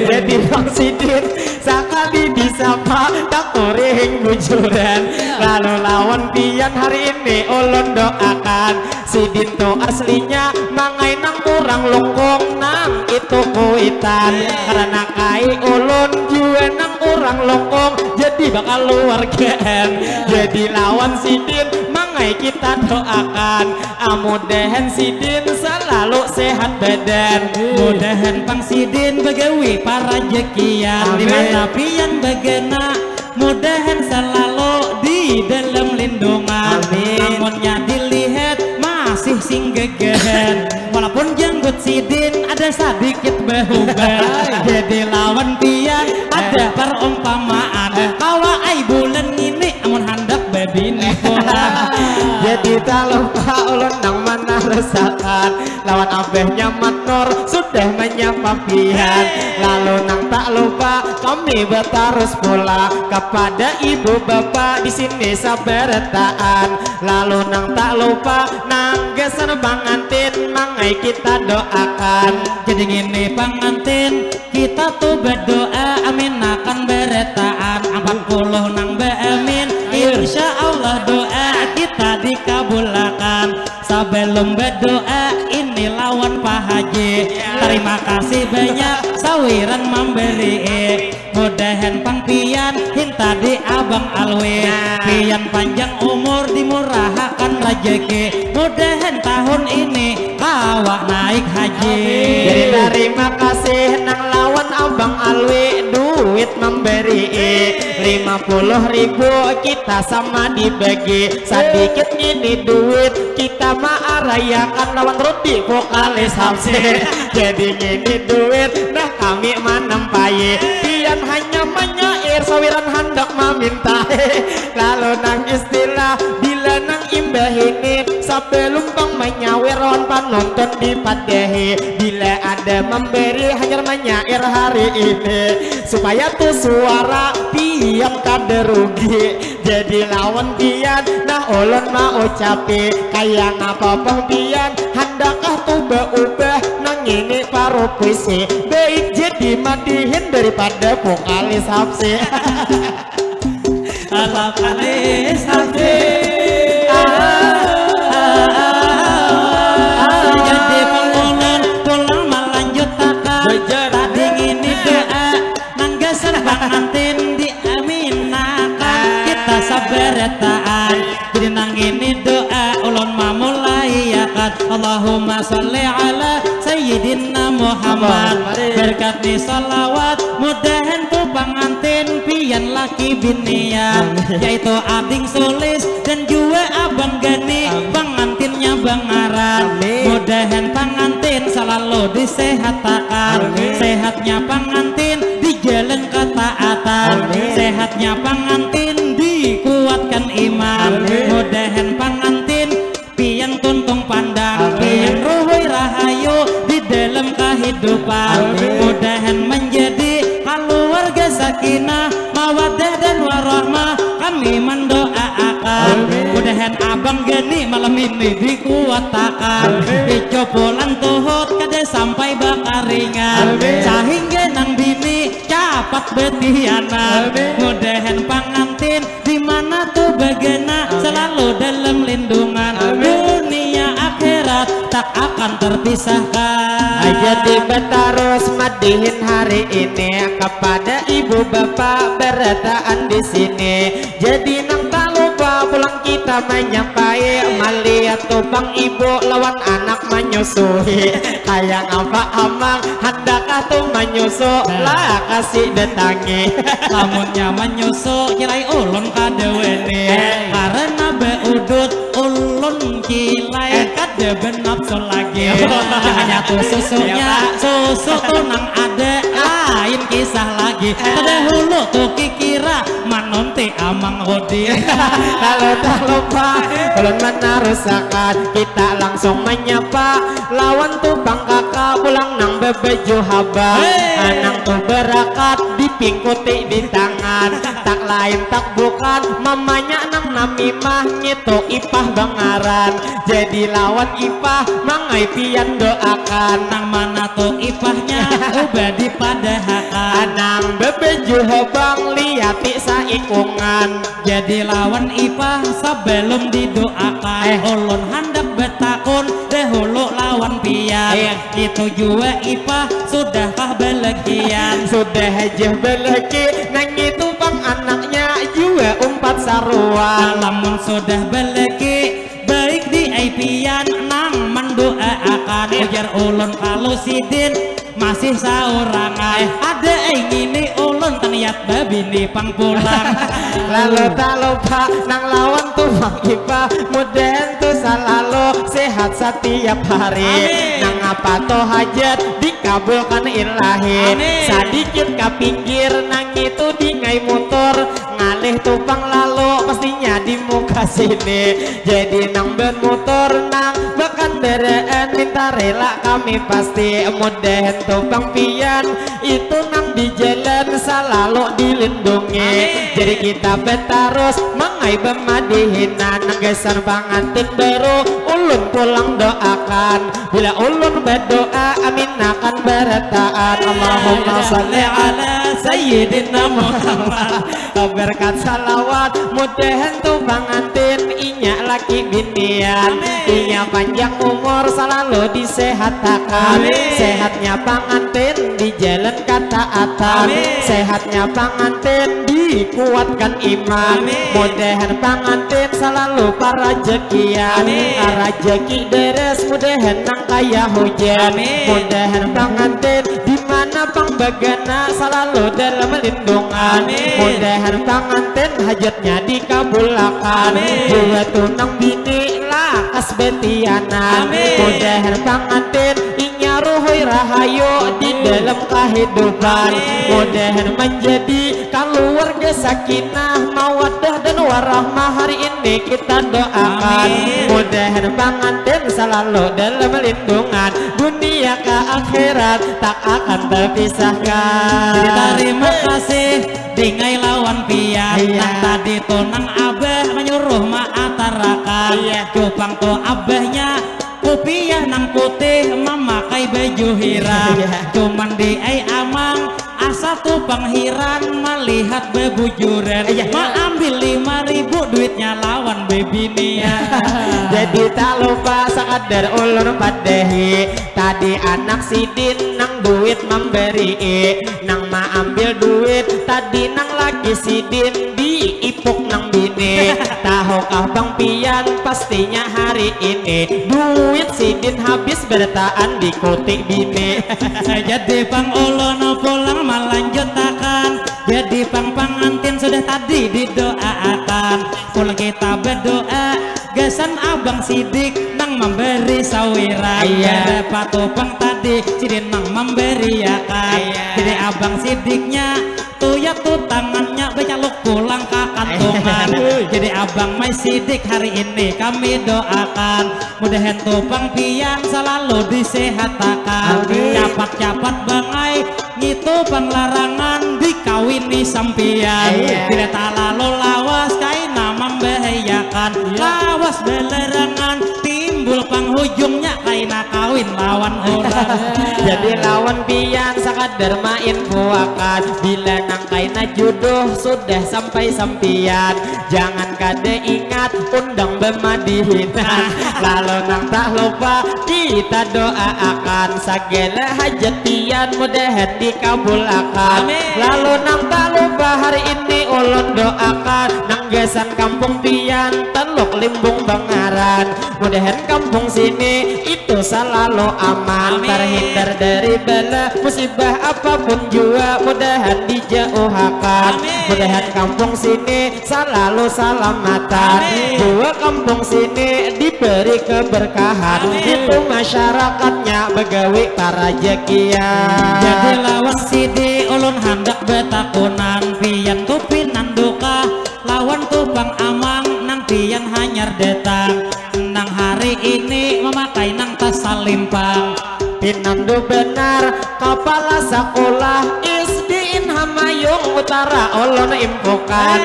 jadi bang sidin sekali disapa tak kuring bujuran lalu lawan pian hari ini ulun doakan sidin tuh aslinya mangai nang kurang longkong nang itu kuitan karena kai ulun juga nang kurang longkong jadi bakal luargaan jadi lawan sidin mangai kita doakan mudahan sidin selalu sehat badan mudahan pang sidin begawi para jekian dimana pian bagena mudahan selalu di dalam lindungan namunnya dilihat masih sing gegehan walaupun janggut sidin ada sedikit berubah jadi lawan pian ada perumpamaan kawa ai bulan ini amun hendak bebini pulang jadi tak lupa ulun nang mana resakan lawan abehnya matnor sudah menyapa pian lalu nang tak lupa kami bertarus pula kepada ibu bapak di sini sabartaan lalu nang tak lupa nang geser pangantin mangai kita doakan jadi gini pangantin kita tuh berdoa amin akan beretaan 40 nang beamin insya Allah doa kita dikabulkan sebelum berdoa ini lawan Pak Haji terima kasih banyak sawiran memberi mudahan pang pian hinta di abang alwe pian panjang umur dimurahkan rezeki mudahan tahun ini kawak naik haji jadi terima kasih nang lawan abang alwe duit memberi 50.000 kita sama dibagi sedikit ini duit kita rayakan lawan Rudi vokalis Hamsi jadi ini duit nah kami menempai pian hanya menyair sawiran hendak meminta lalu nang istilah bila nang imbah ini sebelum bang menyawir lawan penonton di padehi bila ada memberi hanya menyair hari ini supaya tuh suara pian kada rugi jadi lawan pian nah ulun mau ucapi kayak ngapa bang pian hendakah tuh berubah nang ini paruh puisi baik jadi madihin daripada vokalis Hapsi vokalis Hapsi jadi pengulun pulang melanjutkan tadi ini doa nang geser pangantin diaminakan kita sabartaan jadi nang ini doa ulun mamulai yakan Allahumma sholli ala sayyidina Muhammad berkat ni salawat mudahan tu pangantin pian laki binian yaitu ading sulis dan juga abang gani pangantinnya pastinya bangaran. Mudahan pengantin selalu disehatakan. Sehatnya pengantin di jalan ketaatan. Sehatnya pengantin dikuatkan iman. Mudahan pengantin pian tuntung pandang, pian ruhui rahayu di dalam kehidupan. Mudahan menjadi keluarga sakinah, mawaddah dan warahmah kami mendoakan. Mudahan abang geni malam ini dikuatakan, dicopolan tuhut kada sampai bakaringan, sehingga nang bini capat betiana. Mudahan pengantin di mana tuh bagana selalu dalam lindungan, dunia akhirat tak akan terpisahkan. Jadi berterus madihin hari ini kepada ibu bapak berataan di sini. Jadi nang tak lupa pulang kita menyampai melihat tupang ibu lawan anak menyusui. Kayak apa amang hendak tuh menyusu lah kasih datangi. Lamunnya menyusu kirai ulun kadewene, karena beudut ulun kilai kada benapsu lagi. Jangan nyatu susunya, susu tuh nang ada lain kisah lagi. Terdahulu tuh kikira manonte amang hodi. Kalau tak lupa ulun menarusakan, kita langsung menyapa lawan tupang kakak pulang nang bebeju haba. Anang tuh berakat dipingkuti di tangan, tak lain tak bukan mamanya nang namimah nyitu ipah bangaran. Jadi lawan ipah mangai pian doakan, nang mana tuh ipahnya ubadi pada hakan. Anang bebeju hobang liati saikungan. Jadi lawan ipah sebelum didoakan, ulun hendak betakun dahulu lawan pian. Itu juga ipah sudahkah belegian? Sudah aja belegi nang itu pang anaknya juga umpat saruan. Lamun sudah belegi baik di aipian nang mendoakan. Ujar ulun kalau sidin masih saurangan, ada ini ulun teniat babi nih pang pulang. Lalu tak lupa nang lawan tuh pang ipa mudahan tuh selalu sehat setiap hari. Nang apa tuh hajat dikabulkan ilahi. Sedikit ke pinggir nang itu di ngai motor ngalih tupang lalu pastinya di muka sini. Jadi nang ben motor nang bahkan dereen minta rela kami pasti. Mudahan tupang pian itu nang di jalan selalu dilindungi. Jadi kita betarus mengai bemadihinan nanggesan pengantin baru ulun pulang doakan. Bila ulun berdoa amin akan berataan. Allahumma salli ala sayyidina Muhammad. Berkat salawat mudahan tuh pengantin inya laki binian, inya panjang umur selalu disehatakan. Sehatnya pengantin di jalan ketaatan, sehatnya pengantin dikuatkan iman. Mudahan pengantin selalu parajekian, rejeki deres mudahan nang kaya hujan. Mudahan pengantin di mana pang bagana selalu dalam lindungan. Mudahan pengantin hajatnya dikabulkan, dua tunang bini lakas betianan. Mudahan pengantin inya ruhui rahayu di dalam kehidupan. Mudahan menjadi keluarga sakinah, mawaddah dan warahmah hari ini kita doakan. Mudahan pengantin selalu dalam lindungan, dunia ke akhirat tak akan terpisahkan. Terima kasih dingai lawan pian. Nang tadi tuh nang abah menyuruh maatarakan. Cupang tuh abahnya kopiah nang putih memakai baju hirang. Cuman di ai amang asa tuh panghiran melihat bebujuran. Ma ambil 5.000 duitnya lawan bebinia. Jadi tak lupa sekadar ulur padehi. Tadi anak sidin nang duit memberi, nang ma ambil duit tadi nang lagi sidin diipuk nang bini. Tahukah bang pian pastinya hari ini duit sidin habis bertaan di kotik bini. Jadi pang ulun pulang melanjutkan. Jadi pang pengantin sudah tadi didoakan. Pulang kita berdoa gasan abang sidik nang sawiran ada patupang tadi sidin nang memberiakan jadi abang sidiknya tuh ya tuh tangannya becaluk pulang ke kantongan jadi abang mai sidik hari ini kami doakan mudahan tupang pian selalu disehatakan capat-capat bangai ngitu panglarangan dikawini sampian tidak tak lalu lawas kaina membahayakan lawas belerangan timbul penghujungnya kaina kawin lawan orang jadi lawan pian sakadar main buakan bila nang kaina jodoh sudah sampai sampian jangan kade ingat undang bemadihinan lalu nang tak lupa kita doakan segala hajat pian mudahan dikabulakan lalu nang tak lupa hari ini ulun doakan nang gesan kampung pian Teluk Limbung Bangaran mudahan kampung sini itu selalu aman terhindar dari bala musibah apapun juga mudahan dijauhkan mudahan kampung sini selalu selamatan dua kampung sini diberi keberkahan itu masyarakatnya begawi para jekian jadi lawan sidi ulun hendak betakunan pian tupinan duka lawan tupang amang nang pian hanyar detang nang hari ini memakai nang tas salimpang pinandu benar kepala sekolah Isdiin Hamayung Utara ulun impukan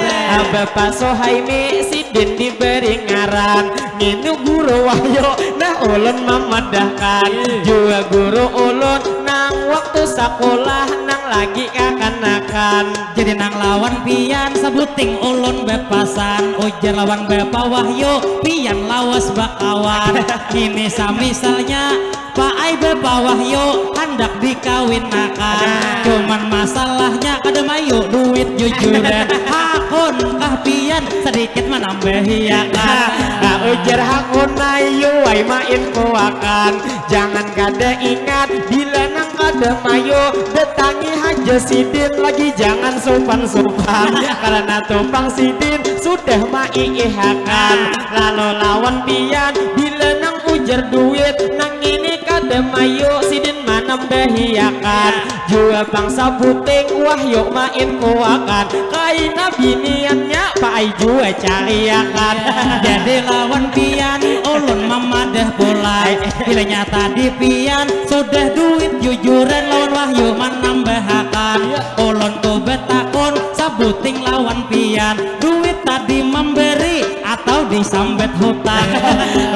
Bapak Sohaimi sidin diberi ngaran nginu guru wahyo nah ulun memadahkan juga guru ulun nang waktu sekolah nang lagi akan jadi nang lawan pian sebuting ulun bepasan ujar lawan Bapak Wahyu pian lawas bakawan ini misalnya Pak Ai Bapak Wahyu hendak dikawinakan cuman masalahnya kademayu duit jujuran hakun kah pian sedikit menambahiakan ujar hakun ayu wai main kuakan jangan kada ingat bila nang kada mayu datangi haja sidin lagi jangan sopan-sopan karena tumpang sidin sudah maiihakan lalu lawan pian bila nang ujar duit nang ini kada mayu sidin manambahiakan jua bangsa puting wahyu main kuakan kaina biniannya Pak Ai jua cariakan jadi lawan pian ulun memadah pulai bila nyata di pian sudah duit jujuran lawan wahyu menambahakan ulun tuh betakun sabuting lawan pian duit tadi memberi atau disambet hutang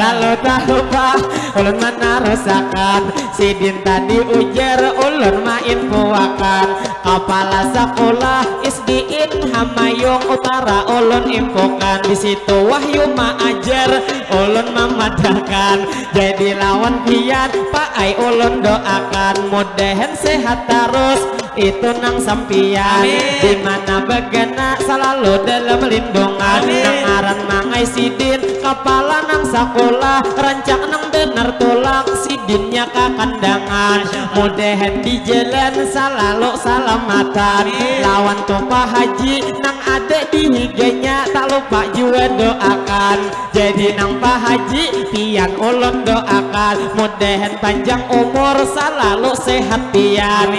lalu tak lupa ulun menarusakan sidin tadi ujar ulun main puakan kepala sekolah Isdiin Hamayung Utara ulun impukan di situ wahyu maajar ulun memadahkan jadi lawan pian Pak Ai ulun doakan mudahan sehat terus itu nang sampian dimana bagana selalu dalam lindungan nang aran mangai sidin kepala nang sekolah rancak nang bener tulak sidinnya ke kandangan mudahan di jalan selalu salamatan lawan tumpah haji nang ada di higanya tak lupa juga doakan jadi nang Pak Haji pian ulun doakan mudahan panjang umur selalu sehat pian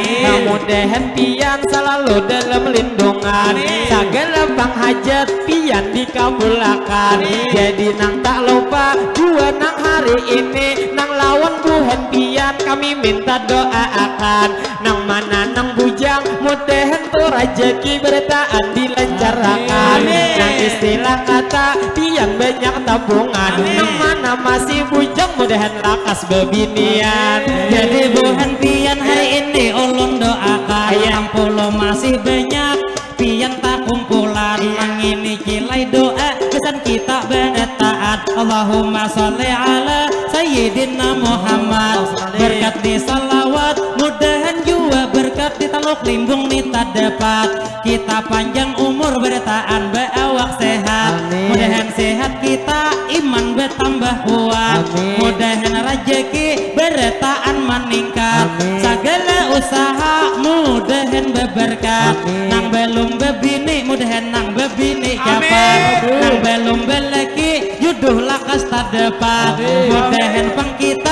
mudahan pian selalu dalam lindungan segala penghajat pian dikabulakan jadi nang tak lupa juga nang hari ini nang lawan buhan pian kami minta doakan nang mana nang bujang mudahan tuh rezeki bertaan dilancarkan nang istilah kata pian banyak tabungan nang mana masih bujang mudahan lakas bebinian jadi buhan pian hari ini ulun doakan pulau masih banyak pian tak kumpulan nang ini kilai doa kesan kita bertaat Allahumma sholli ala Sayyidina Muhammad berkat di salawat mudahan juga berkat di Teluk Limbung nita dapat kita panjang umur bertahan beawak sehat mudahan sehat kita iman bertambah kuat mudahan rezeki bertahan meningkat segala usaha mudahan berberkat nang belum bebini mudahan nang bebini kapan nang belum belaki juduh lakas tak dapat mudahan pang kita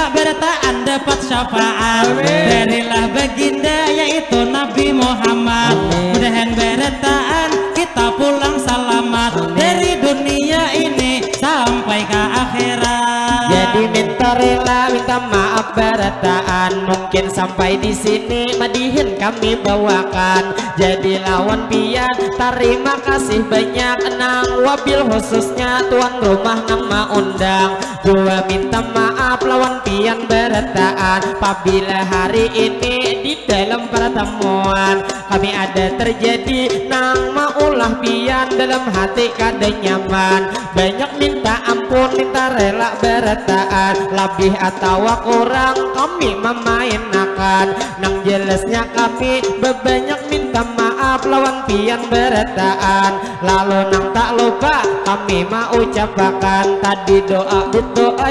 syafaat. Darilah baginda yaitu Nabi Muhammad. Mudahan beretaan kita pulang selamat dari dunia ini sampai ke akhirat. Jadi minta rela, minta maaf beretaan. Mungkin sampai di sini madihin kami bawakan. Jadi lawan pian, terima kasih banyak nang wabil khususnya tuan rumah nang maundang. Gua minta maaf lawan pian beretaan. Apabila hari ini di dalam pertemuan kami ada terjadi nang maulah pian dalam hati kada nyaman. Banyak minta ampun, minta rela beretaan. Lebih atau kurang kami memainakan. Nang jelasnya kami bebanyak minta maaf lawan pian beretaan. Lalu nang tak lupa kami mau ucapkan tadi doa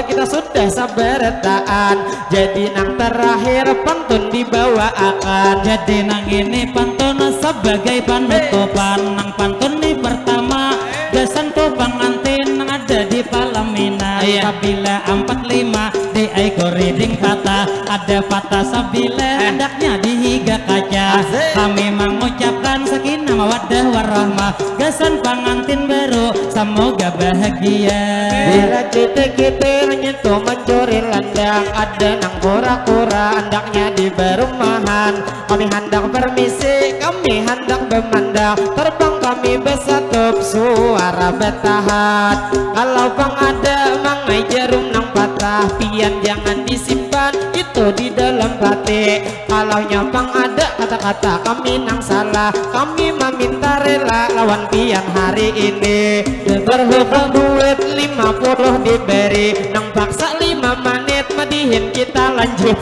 kita sudah saberetaan. Jadi nang terakhir pantun dibawaakan. Jadi nang ini pantun sebagai penutupan. Nang pantun ini pertama gasan tuh pengantin nang ada di Palaminan. Sabila 45 di ekor riding patah. Ada patah sabila hendaknya dihiga kaca. Kami mengucapkan sakinah mawaddah warahmah. Gasan pengantin baru semoga bahagia. Bila kita nyentuh mencuri landang, ada nang kura-kura hendaknya di berumahan. Kami hendak permisi, kami hendak memandang. Terbang kami bersatup suara betahan. Kalau bang ada mangai jarum nang patah, pian jangan disimpan itu di dalam hati. Kalau nyapang ada kata-kata kami nang salah, kami meminta rela lawan pian hari ini. Berhubung duit 50 diberi, nang paksa 5 menit madihin kita lanjut.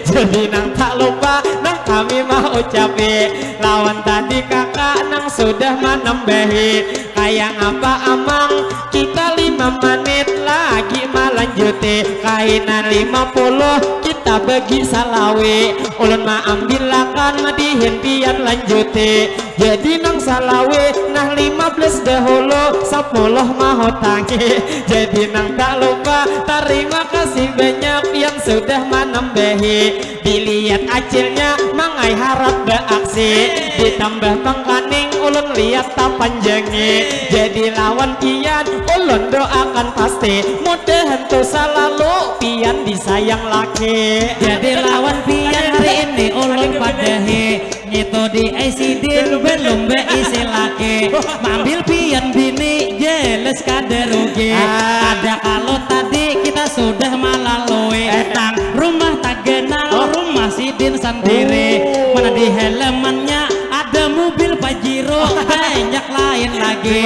Jadi nang tak lupa nang kami mau ucapi lawan tadi kakak nang sudah menambahi. Kayak ngapa amang kita 5 menit lagi melanjuti. Kainan 50 kita bagi salawe. Ulun ma ambilakan madihin pian lanjuti. Jadi nang salawe nah 15 dahulu 10 mau tangi. Jadi nang tak lupa terima kasih banyak yang sudah menambahi. Dilihat acilnya mangai harap beaksi. Ditambah pengkaning ulun lihat tak panjangi. Jadi lawan pian ulun doakan pasti mudahan tuh selalu pian disayang laki. Jadi lawan pian hari ini ulun padahi nyito di ICD belum beisi laki. Mambil pian bini jelas kada rugi. Ada kalau tadi kita sudah melalui tang rumah tak kenal rumah sidin sendiri. Mana di halamannya ada mobil Pajero banyak lain lagi.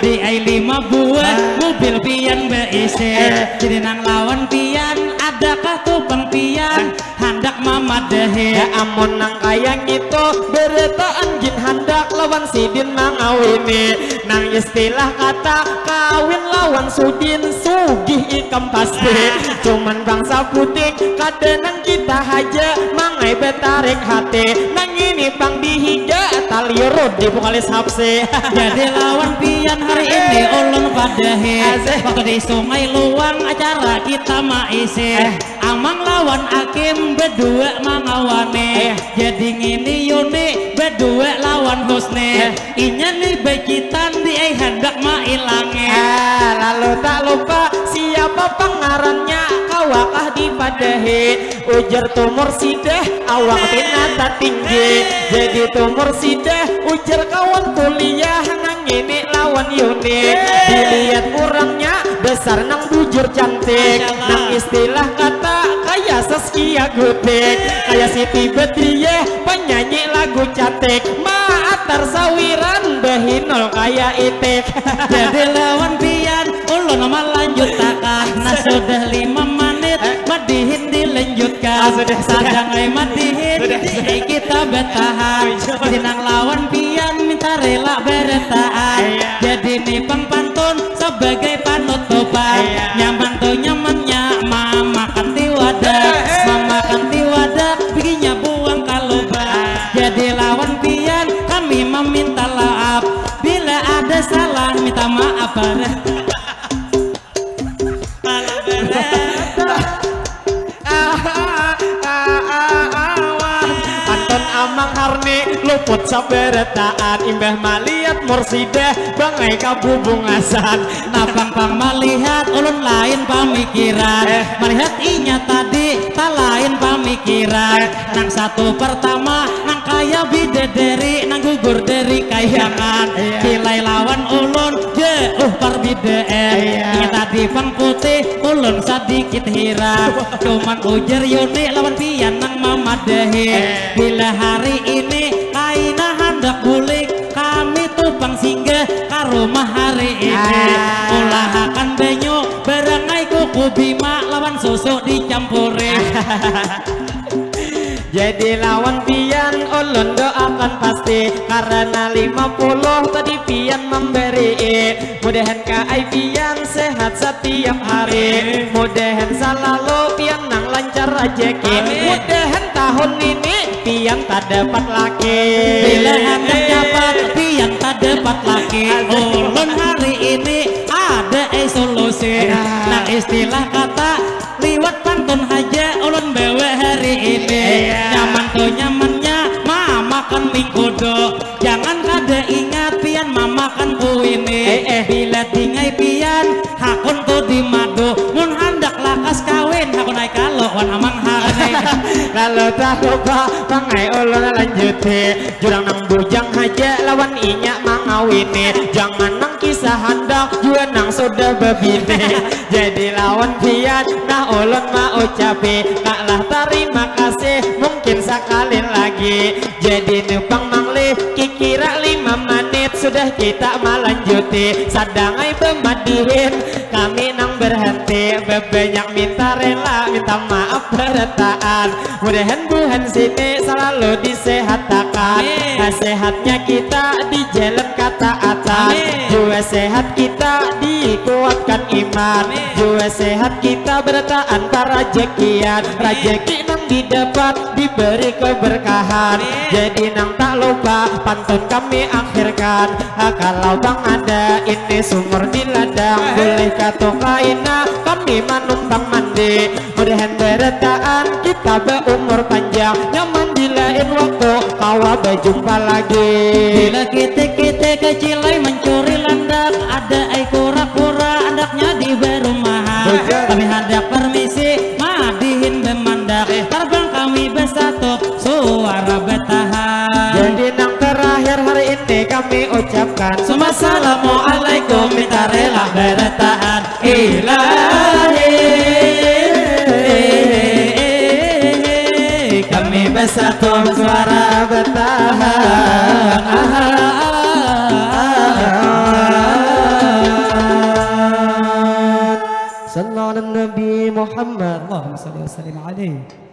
Di I5 buah mobil pian beisi. Jadi nang lawan pian adakah tupang pian hendak mamadahi. Ya amun nang kayang itu beretaan jin hendak lawan sidin mangawini. Nang istilah kata kawin lawan sudin sugih ikam pasti. Cuman bangsa putih kadenan kita haja mangai betarik hati. Nang ini bang dihiga tali rodi bukalis hapse. Jadi lawan pian hari ini ulun padahi. Waktu di sungai luang acara kita maisi. Amang lawan Akim berdua mangawane. Jadi ngini Yuni berdua lawan Husni. Inya nih bekitan di hendak mailange. Lalu tak lupa siapa pengarannya kawakah dipadahi. Ujar tumor sidah awak tinata tinggi. Jadi tumor sidah ujar kawan kuliah nang ini lawan Yuni. Dilihat kurangnya besar nang bujur cantik. Nang istilah kata kayak Saskia Gotik. Kayak Siti Badriah penyanyi lagu cantik. Maatar sawiran behinol kayak itik. Jadi lawan pian ulun melanjut takah. Nah sudah 5 menit madihin dilanjutkan. Sadang madihin kita bertahan. Jadi nang lawan pian minta rela beretaan. Jadi nih pantun sebagai penutupan. Nyaman tuh nyamannya mama kanti wadah. Mama kanti wadah bikinnya buang kaluban. Jadi lawan pian kami meminta maaf. Bila ada salah minta maaf. luput saberetaan imbah malihat mursidah bangai kabubungasan Napang melihat ulun lain pamikiran melihat inya tadi tak lain pamikiran nang satu pertama nang kaya bidadari nang gugur dari kayangan kilai lawan ulun je perbedaan inya tadi pang putih ulun sedikit hirang cuman ujar Yuni lawan pian nang mamadahi bila hari ini kaina hendak bulik kami tupang singgah ke rumah hari ini ulahakan benyo berangai kuku bima lawan susu dicampuri jadi lawan pian ulun doakan pasti karena 50 tadi pian memberi mudahan kai pian sehat setiap hari mudahan selalu pian nang lancar rezeki mudahan tahun ini pian tak dapat laki bila hendak dapat pian tak dapat laki ulun hari ini ada solusi nah istilah kata liwat pantun aja ulun bawa hari ini nyaman tuh nyamannya mamakan mingkodo jangan kada ingat pian mamakan ku ini bila tingai pian hakun tuh di madu mun handak lakas kawin hakun naik kalau wan amang hari kalau tak lupa pangai ulun lanjuti jurang nang bujang aja lawan inya mangawini jangan nang kisah handak jua nang sudah bebini jadi lawan pian nah ulun mau ucapi kaklah terima kasih mungkin sekali lagi jadi nupang mangli kikira 5 menit sudah kita melanjuti sadangai bemadihin kami nang berhenti bebanyak minta rela minta maaf beretaan mudahan Tuhan sini selalu disehatkan sehatnya kita di jalan ketaatan jua sehat kita dikuatkan iman jua sehat kita bertahan para rezekian rezeki nang didapat diberi keberkahan jadi nang tak lupa pantun kami akhirkan kalau bang ada ini sumur di ladang boleh kata kaina kami manumpang mandi mudahan bertahan kita berumur panjang nyaman di lain waktu kawa berjumpa lagi bila kita kecilai mencuri landak ada kura-kura andaknya di berumahan kami hendak permisi madihin bemandak terbang kami bersatu suara betahan jadi nang terakhir hari ini kami ucapkan Assalamualaikum minta rela bertahan ilahi kami bersatu suara bertahan Sallallahu Nabi Muhammad Allahumma salli wa sallim alaihi